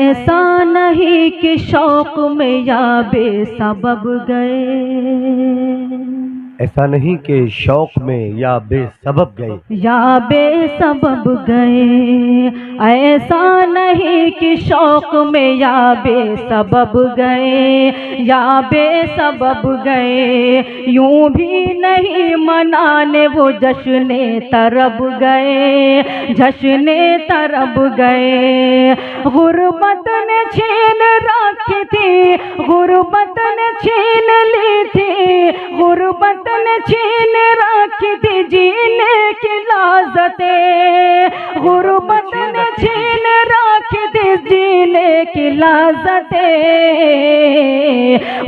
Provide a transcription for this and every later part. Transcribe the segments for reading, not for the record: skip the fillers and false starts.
ऐसा नहीं कि शौक में या बेसबब गए, ऐसा नहीं कि शौक में या बेसबब गए, या बेसबब गए। ऐसा नहीं कि शौक में या बेसबब गए, या बेसबब गए। यूं भी नहीं मनाने वो जश्ने तरब गए, जश्ने तरब गए। गुर्बत ने छीन रखी थी, गुर्बत ने छीन ली थी, गुर्बत ने छीन रखी थी जीने की लाज़तें, गुर्बत ने छीन रखी थी जीने की लाज़तें।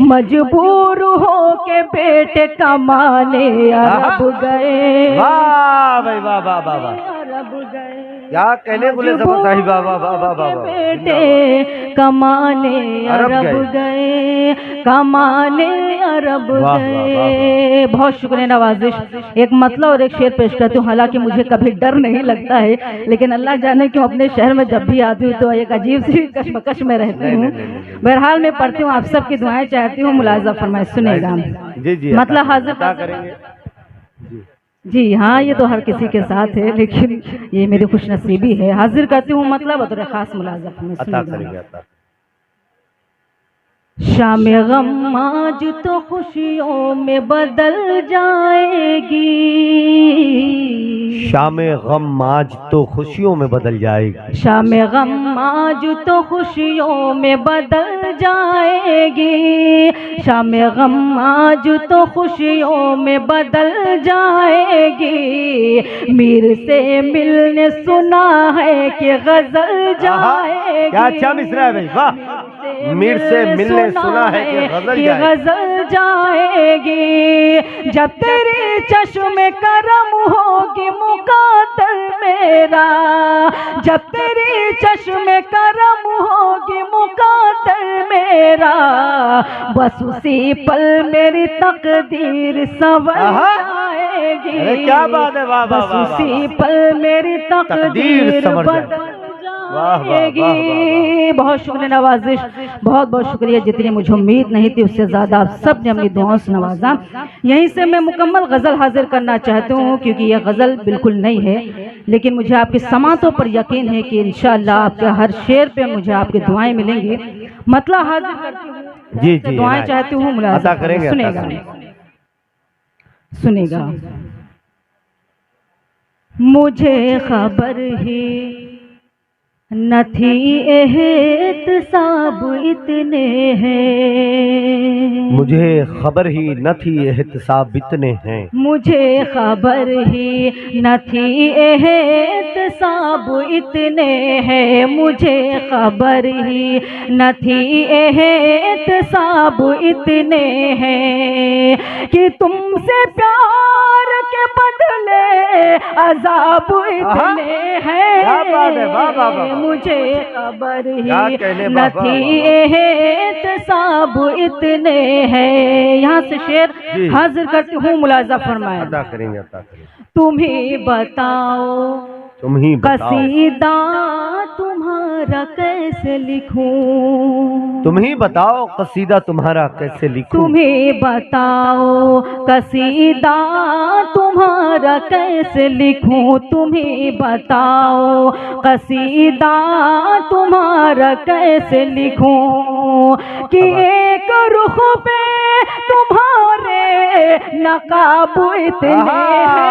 मजबूर हो के बेटे कमाने अरब गए, वाह भाई वाह वाह वाह वाह, अरब गए। क्या कहने बोले सब साहिब, वाह वाह वाह वाह वाह, बेटे कमाने अरब गए, कमाने अरब गए। बहुत शुक्रिया नवाजिश। एक मतला और एक शेर पेश करती हूँ। हालांकि मुझे कभी डर नहीं लगता है, लेकिन अल्लाह जाने क्यों अपने शहर में जब भी आती हूँ तो एक अजीब सी कशमकश में रहती हूँ। बहरहाल मैं पढ़ती हूँ, आप सबकी दुआएं चाहती हूँ, मुलाजा फरमाए, सुनेगा। जी जी, मतलब हाजिर करेंगे जी। हाँ, ये तो हर किसी के साथ है, लेकिन ये मेरी खुशनसीबी है। हाजिर करती हूँ मतलब बतौर खास मुलाज़ा में, सुनिएगा। शाम गम आज तो खुशियों में बदल जाएगी, शाम गम आज तो खुशियों में बदल जाएगी, शाम गम आज तो खुशियों में बदल जाएगी, शाम गम आज तो खुशियों में बदल जाएगी। मीर से मिलने सुना है कि गजल जाएगी। क्या अच्छा मिसरा है भाई, वाह। मीर से मिलने सुना है कि गजल जाएगी। जब तेरी चश्मे करम होगी मुकादर मेरा, जब तेरी चश्मे करम होगी मुकादर मेरा, बस उसी पल मेरी तकदीर संवर जाएगी। क्या बात है, वाह बस उसी पल मेरी तकदीर बदल जाएगी। बहुत शुक्रिया नवाजिश, बहुत बहुत शुक्रिया। जितनी मुझे उम्मीद नहीं थी उससे ज़्यादा आप सब ने अपनी दुआओं से नवाजा। यहीं से मैं मुकम्मल गज़ल हाजिर करना चाहती हूँ, क्योंकि यह गज़ल बिल्कुल नई है, लेकिन मुझे आपकी समातों पर यकीन है कि इंशाअल्लाह आपके हर शेर पे मुझे आपकी दुआएं मिलेंगी। मतलब हाजिर करती हूँ जी जी, दुआएं चाहती हूँ, मुलाज़ा करेंगे, सुनेगा सुनेगा। मुझे खबर ही न थी एहतिसाब इतने हैं, मुझे खबर ही न थी एहतिसाब इतने हैं, मुझे खबर ही न थी एहतिसाब इतने हैं, मुझे खबर ही न थी एहतिसाब इतने हैं, कि तुमसे प्यार के बदले अजाब इतने हैं। मुझे खबर ही न थी एहतिसाब इतने हैं। यहाँ से शेर हाजिर करती हूँ, मुलाजा फरमाए। अदा करेंगे, अदा करेंगे। तुम ही बताओ, तुम ही बताओ, कसीदा तुम्हारा कैसे लिखूं, तुम ही बताओ कसीदा तुम्हारा कैसे लिखूं, तुम ही बताओ कसीदा तुम्हारा कैसे लिखूं, तुम ही बताओ कसीदा तुम्हारा कैसे लिखूं, कि एक रुख पे तुम्हारे नकाब इतने हैं,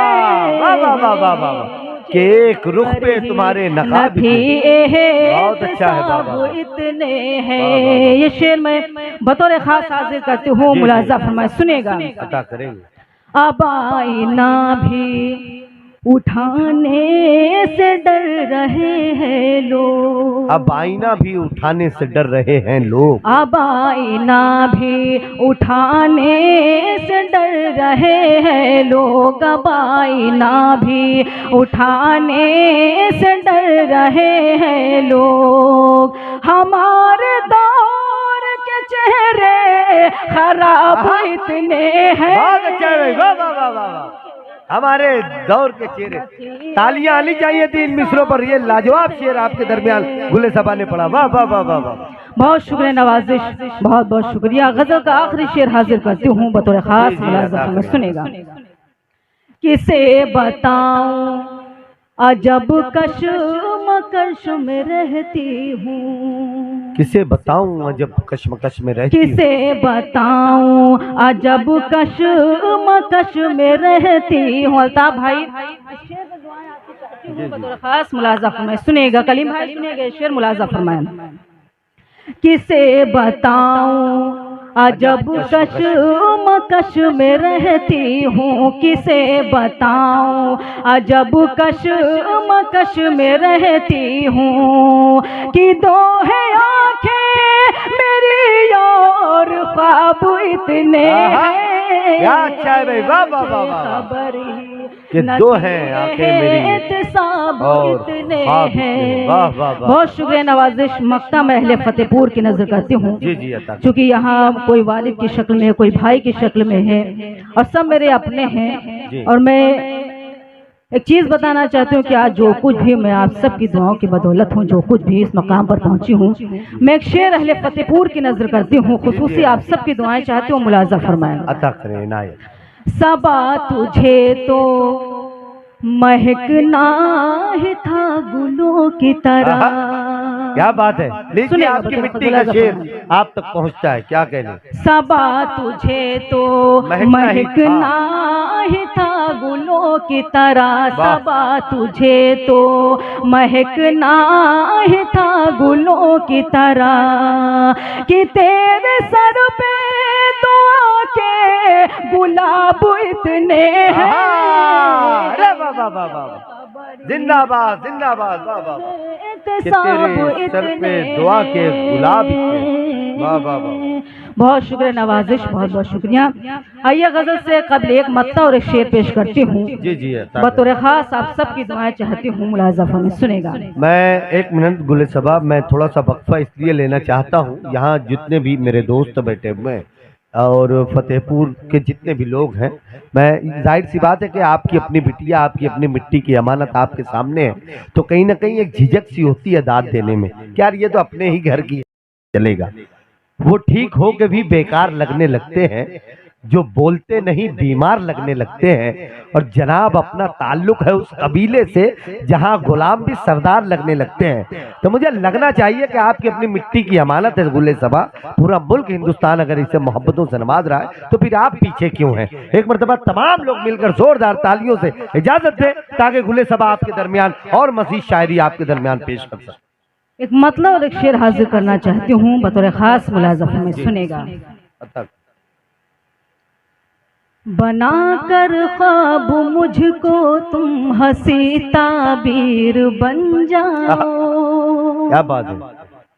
कि एक रुख पे तुम्हारे नकाब बहुत अच्छा है बाबा, इतने हैं। ये शेर मैं बतौर खास हाजिर करती हूँ, मुलाजा फरमाए, सुनेगा। अता करेंगे। अब आईना भी उठाने से डर रहे हैं लोग, अब आईना भी उठाने से डर रहे हैं लोग, अब आईना भी उठाने से डर रहे हैं लोग, अब आईना भी उठाने से डर रहे हैं लोग। हमारे दौर के चेहरे खराब इतने हैं, हमारे दौर के चेहरे। तालियां आनी चाहिए थी इन मिसरों पर। ये लाजवाब शेर आपके दरमियान गुले सबा ने पढ़ा। वाह वाह वाह वाह वाह। बहुत शुक्रिया नवाजिश, बहुत बहुत शुक्रिया। गजल का आखिरी शेर हाजिर करती हूँ बतौर खास मुलाज़ा में, सुनेगा। किसे बताऊं अजब कशमकश में रहती हूँ, किसे बताऊं अजब कशमकश में रहती हूँ, किसे बताऊं अजब कशमकश में रहती हूँ। अल्ताफ भाई बतौर खास मुलाज़ा फरमाए, सुनेगा। कलीम भाई सुनेगा शेर मुलाज़ा फरमाए। किसे बताऊं अजब कशमकश में रहती हूँ, किसे बताऊं अजब कशमकश में रहती हूँ, कि दो है आंखें मेरी और ख्वाब इतने हैं। क्या अच्छा है भाई, वाह वाह वाह वाह। कि दो हैं आंखें मेरी और इतने ख्वाब इतने। हैं। वाह वाह वाह। बहुत शुक्रिया नवाजिश। मक्ता में अहले फतेहपुर की नजर करती हूँ, जी जी अता। क्योंकि यहाँ कोई वालिद की शक्ल में, कोई भाई की शक्ल में है और सब मेरे अपने हैं। और मैं एक चीज बताना चाहती हूँ कि आज जो कुछ भी मैं आप सबकी दुआओं की बदौलत हूँ, जो कुछ भी इस मकाम पर पहुंची हूँ, मैं एक शेर अहले फतेहपुर की नजर करती हूँ, खुसूसी आप सबकी दुआएं चाहती हूँ, मुलाज़ा फरमाएं। अता करें इनायत। सबा तुझे तो महकना ही था गुलों की तरह। क्या बात है, लीजिए आपकी मिट्टी का शेर आप तक पहुंचता है। क्या कहने। सबा तुझे तो महकना ही था गुलों की तरह, सबा तुझे तो महकना ही था गुलों की तरह, कि तेरे सर पे दुआ के गुलाब इतने हैं। अरे वाह वाह वाह वाह, जिंदाबाद जिंदाबाद, वाह वाह। कि तेरे सर पे दुआ के गुलाब इतने। वाह वाह वाह। बहुत शुक्रिया नवाजिश, बहुत बहुत शुक्रिया। आइए गजल से कबल एक मत्ता और एक शेर पेश करती हूँ। जी जी बतौर खास आप सबकी दुआएं चाहती हूँ, मुलाज़ा में सुनेगा। मैं एक मिनट गुले सबा, मैं थोड़ा सा वक्फा इसलिए लेना चाहता हूँ। यहाँ जितने भी मेरे दोस्त बैठे हुए हैं और फतेहपुर के जितने भी लोग हैं, मैं जाहिर सी बात है कि आपकी अपनी बिटिया, आपकी अपनी मिट्टी की अमानत आपके सामने है, तो कहीं ना कहीं एक झिझक सी होती है दाद देने में। क्या ये तो अपने ही घर की चलेगा, वो ठीक हो के भी बेकार लगने लगते हैं, जो बोलते नहीं बीमार लगने लगते हैं। और जनाब अपना ताल्लुक है उस कबीले से जहां गुलाम भी सरदार लगने लगते हैं। तो मुझे लगना चाहिए कि आपकी अपनी मिट्टी की अमानत है गुले सबा। पूरा मुल्क हिंदुस्तान अगर इसे मोहब्बतों से नवाज रहा है तो फिर आप पीछे क्यों हैं। एक मरतबा तमाम लोग मिलकर जोरदार तालियों से इजाजत दें ताकि गुले सबा आपके दरमियान और मजीद शायरी आपके दरमियान पेश कर सके। एक मतलब और एक शेर हाजिर करना चाहती हूँ बतौर खास मुलाज़ा में, सुनेगा। बना कर ख्वाब मुझको तुम हंसी ताबीर बन जाओ। क्या बात है,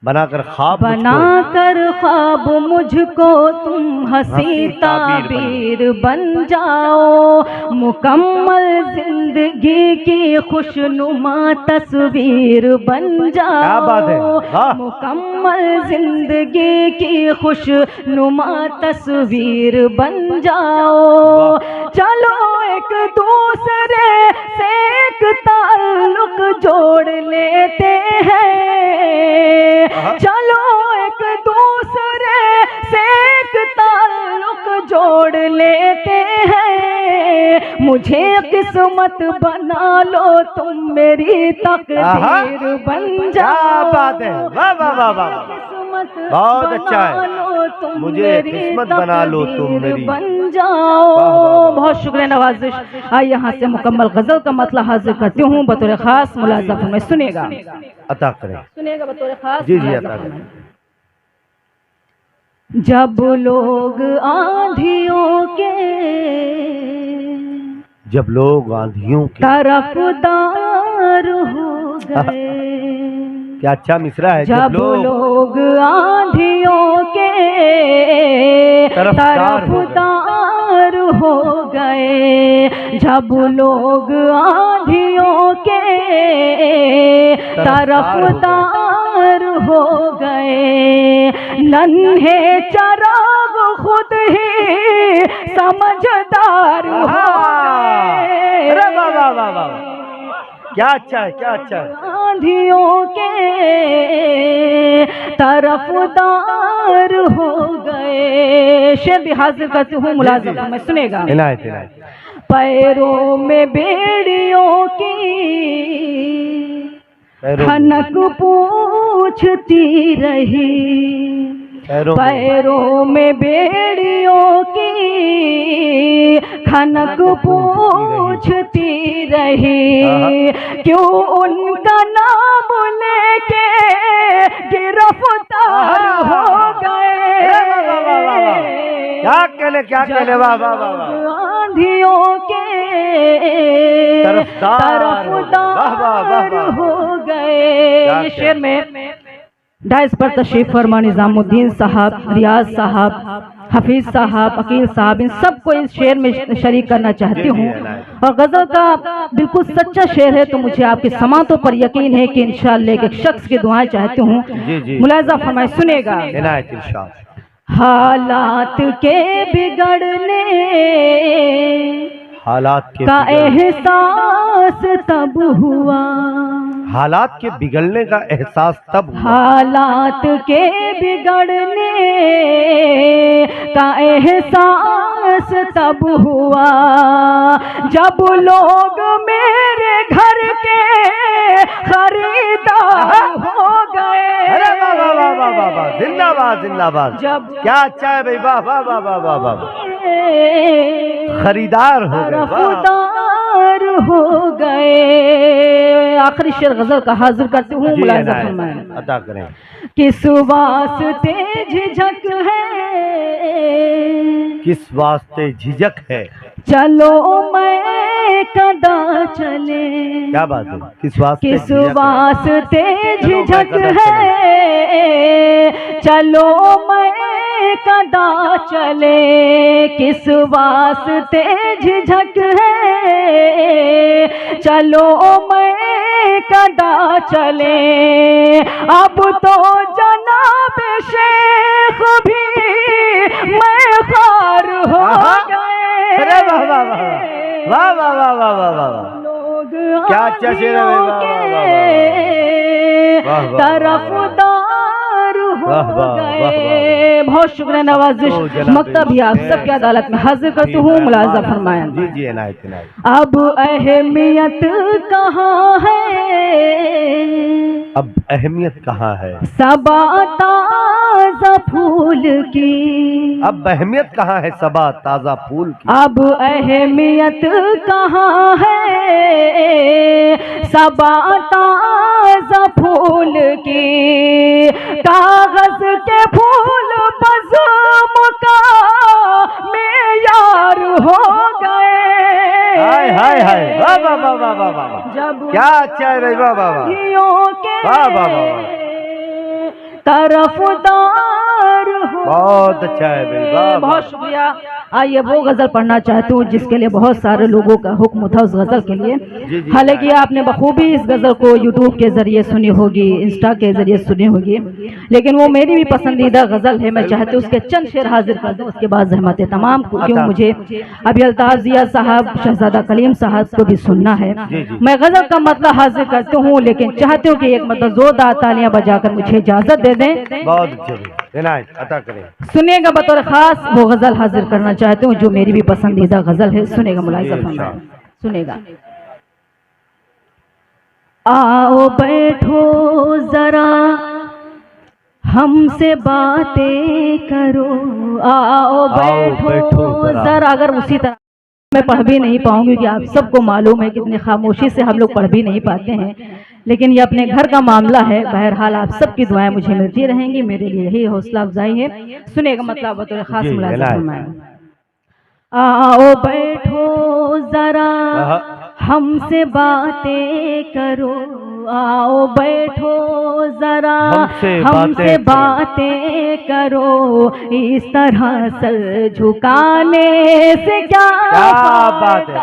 बनाकर ख्वाब, बनाकर ख्वाब मुझको तुम हंसी ताबीर बन जाओ, मुकम्मल जिंदगी की खुशनुमा तस्वीर बन जाओ, मुकम्मल जिंदगी की खुशनुमा तस्वीर बन जाओ। चलो एक दूसरे से एक ताल्लुक जोड़ लेते हैं, चलो एक दूसरे से एक ताल्लुक जोड़ लेते हैं। मुझे किस्मत बना लो तुम मेरी तकदीर बन जाओ। बात है, वाह वाह वाह वाह, बहुत अच्छा है। मुझे किस्मत बना लो तुम मेरी बन जाओ। बहुत शुक्रिया नवाजिश। आइए यहाँ से मुकम्मल गजल का मतलब हाजिर करती हूँ बतौर खास मुलाज़ा में, सुनेगा। अता करें, सुनेगा बतौर खास। जी जी अता करें। जब लोग आंधियों के, जब लोग आंधियों के तरफदार हो गए। क्या अच्छा मिसरा है। जब लोग आंधियों के तरफदार हो गए, जब लोग आंधियों के तरफदार हो गए, नन्हे चराग खुद ही समझदार हो गए। अरे वाह वाह वाह वाह, क्या अच्छा है, क्या अच्छा है। आंधियों के तरफदार हो गए। शेर भी हाजिर करती हूँ, मुलाज़िम में सुनेगा। इनायत इनायत। पैरों में बेड़ियों की खनक पूछती रही, पैरों में बेड़ियों की खनक पूछती रही, क्यों उनका नाम लेके गिरफ्तार हो गए। क्या कहने, क्या कहने, वाह वाह वाह वाह। आंधियों के तरफदार हो गए। ये शेर में डाइस पर तशरीफ फरमा निजामुद्दीन साहब, रियाज साहब, हफीज साहब, अकील साहब, इन सबको इस शेर में शरीक करना चाहती हूँ। और गजल का बिल्कुल सच्चा शेर है, तो मुझे आपकी समातों पर यकीन है कि इंशाअल्लाह एक शख्स की दुआएं चाहती हूँ। मुलाज़ा फरमाए, सुनेगा। हालात के बिगड़ने का एहसास तब हुआ, हालात के बिगड़ने का एहसास तब हुआ, हालात के बिगड़ने का एहसास तब हुआ, जब लोग मेरे घर के खरीदार हो गए। अरे वाह वाह वाह वाह वाह वाह, जिंदाबाद जिंदाबाद। जब क्या अच्छा है भाई, वाह वाह वाह वाह वाह वाह। खरीदार हो गए, तरफदार हो गए। आखिरी शेर गजल का हाजिर करती हूँ, मुलाज़ा फरमाएं। अदा करें। किस वास्ते झिझक है, किस वास्ते झिझक है, चलो मैं कदा चले। क्या बात है, किस वास्ते, किस वास्ते झिझक है, चलो मैं कदा चले। किस वास्ते झिझक है, चलो मैं कदा चले। अब तो जनाब शेख भी मैं खार हो गए। अरे वाह वाह वाह वाह वाह वाह वाह वाह वाह, क्या अच्छा शेर है, तरफदार हो गए। बहुत शुक्रिया नवाजिश। मकतब भी आप सबकी अदालत में हाजिर करती हूँ, मुलाज़ा फरमाया। जी जी, इनायत इनायत। अब अहमियत कहाँ है, अब अहमियत कहाँ है, सबा ताज़ा फूल की। अब अहमियत कहाँ है, सबा ताज़ा फूल की। अब अहमियत कहाँ है, सबा ताज़ा फूल की। कागज के फूल बज़्म का मेयार हो गए। हाय हाय हाय, वाह वाह वाह वाह वाह वाह, जब क्या अच्छा है भाई, वाह वाह वाह वाह वाह वाह, तरफदार हो। बहुत अच्छा है भाई, वाह। बहुत शुक्रिया। आइए वो गजल पढ़ना चाहती हूँ जिसके लिए बहुत सारे लोगों का हुक्म था उस गजल के लिए। हालांकि आपने बखूबी इस गजल को यूट्यूब के जरिए सुनी होगी, इंस्टा के जरिए सुनी होगी, लेकिन वो मेरी भी पसंदीदा गजल है। मैं चाहती हूँ उसके चंद शेर हाजिर कर दूँ, उसके बाद जहमत तमाम क्यों मुझे अभी अल्ताफ जिया साहब, शहजादा कलीम साहब को भी सुनना है। मैं गजल का मतलब हाजिर करती हूँ, लेकिन चाहती हूँ कि एक मतलब जोरदार तालियां बजाकर मुझे इजाजत दे दें। बहुत अच्छे, इनायत अता करें। सुनिएगा, बतौर खास वो गजल हाजिर करना चाहती हूँ जो मेरी भी पसंदीदा गजल है। सुनेगा मुलाज़ा फरमाएं, सुनेगा। आओ बैठो जरा हमसे बातें करो, आओ बैठो जरा। अगर उसी तरह मैं पढ़ भी नहीं पाऊंगी कि आप सबको मालूम है कितनी खामोशी से हम लोग पढ़ भी नहीं पाते हैं, लेकिन ये अपने घर का मामला है। बहरहाल आप सबकी दुआएं मुझे मिलती रहेंगी, मेरे लिए यही हौसला अफजाई है। सुनेगा मतलब बतौर खास मुलाज़ा फरमाएं। आओ बैठो जरा हमसे बातें करो, आओ बैठो जरा हमसे बातें करो। इस तरह सर झुकाने से क्या बात है।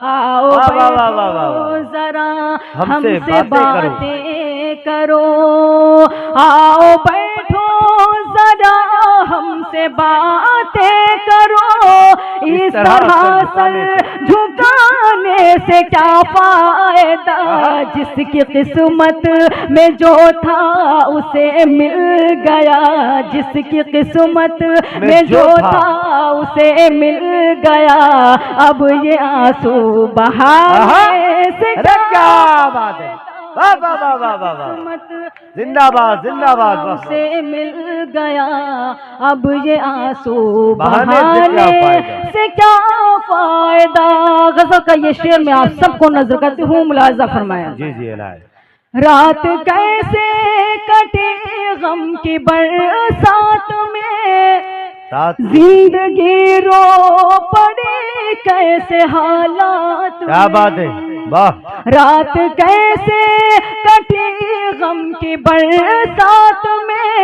आओ बैठो जरा हमसे बातें करो, आओ बैठो जरा हमसे से बातें करो, इस तरह सर झुकाने से क्या फायदा, जिसकी किस्मत में जो था उसे मिल गया, जिसकी किस्मत में जो था उसे मिल गया, अब ये आंसू बहाने से क्या बात है, वाह वाह वाह वाह वाह वाह, जिंदाबाद जिंदाबाद, उसे मिल गया, अब ये आंसू बहाने से क्या फायदा। गजल का ये शेर मैं आप सबको नजर करती हूँ, मुलाजा फरमाया। जी जी इलाही। रात कैसे कटी गम की बरसात में, जिंदगी रो पड़ी कैसे हालात, क्या बात है, वाह। रात कैसे कटी गम की बरसात में,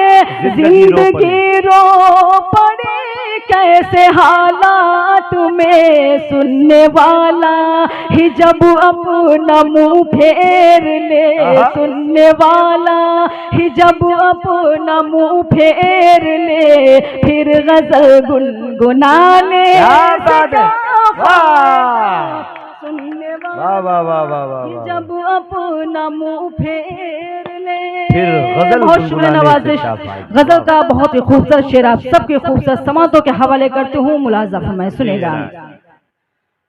जिंदगी रो पड़ी कैसे हालात में, सुनने वाला ही जब अपना मुंह फेर ले, सुनने वाला ही जब अपना मुंह फेर ले, फिर गजल गुनगुनाने सुनने वाला जब अपना मुंह फेर ले, फिर गजल बहुत शुक्रिया नवाजिश। गजल का बहुत ही खूबसूरत शेर आप सबके खूबसूरत समातों के हवाले करती हूँ, मुलाजा फरमाएं, सुनेगा।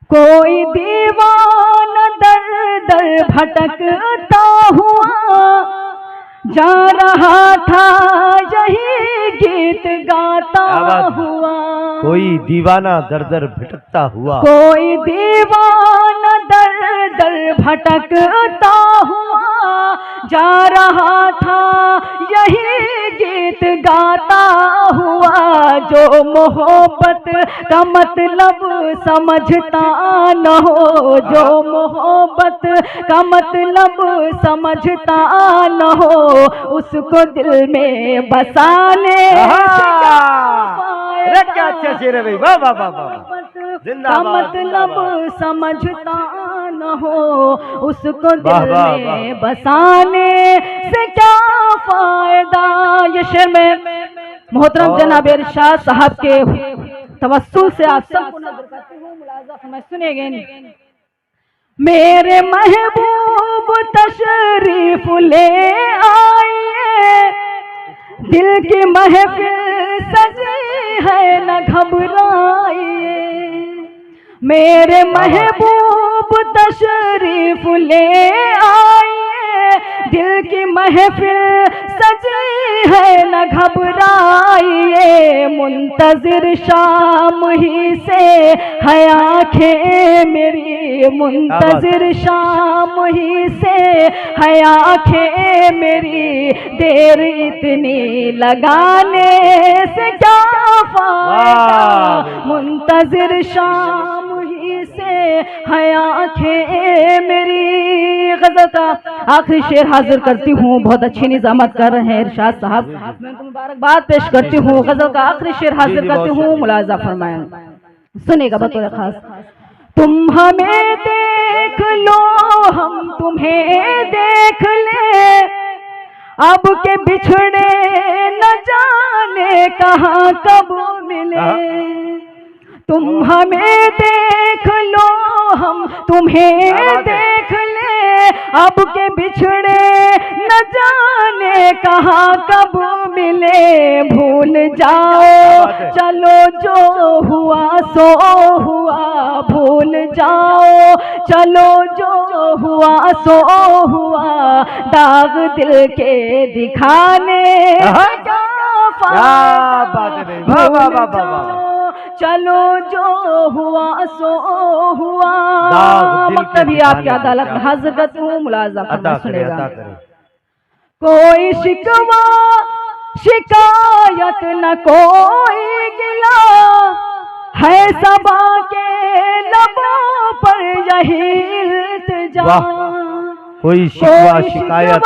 कोई दीवाना दर दर भटकता हुआ जा रहा था यही गीत गाता हुआ, कोई दीवाना दर दर भटकता हुआ, कोई दीवाना दर दर भटकता हुआ जा रहा था यही गीत गाता हुआ, जो मोहब्बत का मतलब समझता न हो, जो मोहब्बत का मतलब समझता न हो, उसको दिल में बसाने क्या अच्छा शेर है भाई, वाह वाह वाह वाह, का मतलब समझता न हो, उसको दिल में बसाने से क्या फायदा। ये शेर में मोहतरम जनाब इरशाद साहब के तवस्सुल से आप सबको नजर करती हूँ, मुलाजा फरमाएं, सुनेंगे। मेरे महबूब तशरीफ ले आइए, दिल की महफिल सजी है न घबराइए, मेरे महबूब तशरीफ ले आइए, दिल की महफिल सजी है न घबराइए, मुंतजिर शाम ही से है आँखें मेरी, मुंतजिर शाम ही से है आँखें मेरी, देर इतनी लगाने से क्या फायदा, मुंतजिर शाम ही से है आँखें मेरी। गजल का आखिरी शेर हाजिर करती हूँ, बहुत अच्छी निजामत कर रहे हैं इरशाद साहब, मैं उनको मुबारकबाद पेश करती हूँ। गजल का आखिरी शेर हाजिर करती हूँ, मुलाजा फरमाएं, सुनेगा बतौर खास। तुम हमें देख लो हम तुम्हें देख ले, अब के बिछड़े न जाने कहाँ कब मिले, तुम हमें देख लो हम तुम्हें देख ले, अब के बिछड़े न जाने कहाँ कब मिले, भूल जाओ चलो जो हुआ सो हुआ, भूल जाओ चलो जो हुआ सो हुआ, दाग दिल के दिखाने चलो जो हुआ सो हुआ। तभी आपकी अदालत में हाजिर करती हूँ, मुलाजा फरमाएं, सुनेगा। कोई शिकवा शिकायत न कोई गिला, है सबा के लबों पर यही इल्तिजा, कोई शिकवा शिकायत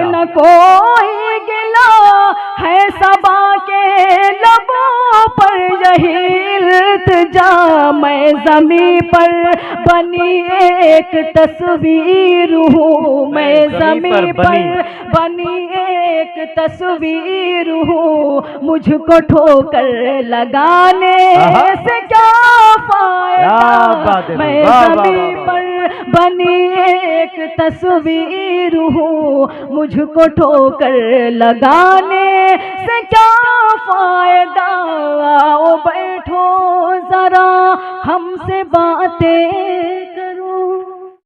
न कोई गिला, है सबा के लबों पर यही इल्तिजा, मैं ज़मीं पर बनी एक तस्वीर हूँ, मैं ज़मीं पर बनी एक तस्वीर हूँ, मुझको ठोकर लगाने से क्या फायदा। मैं ज़मीन पर बनी एक तस्वीर हूँ, मुझको ठोकर लगाने से क्या फायदा। आओ बैठो जरा हमसे बातें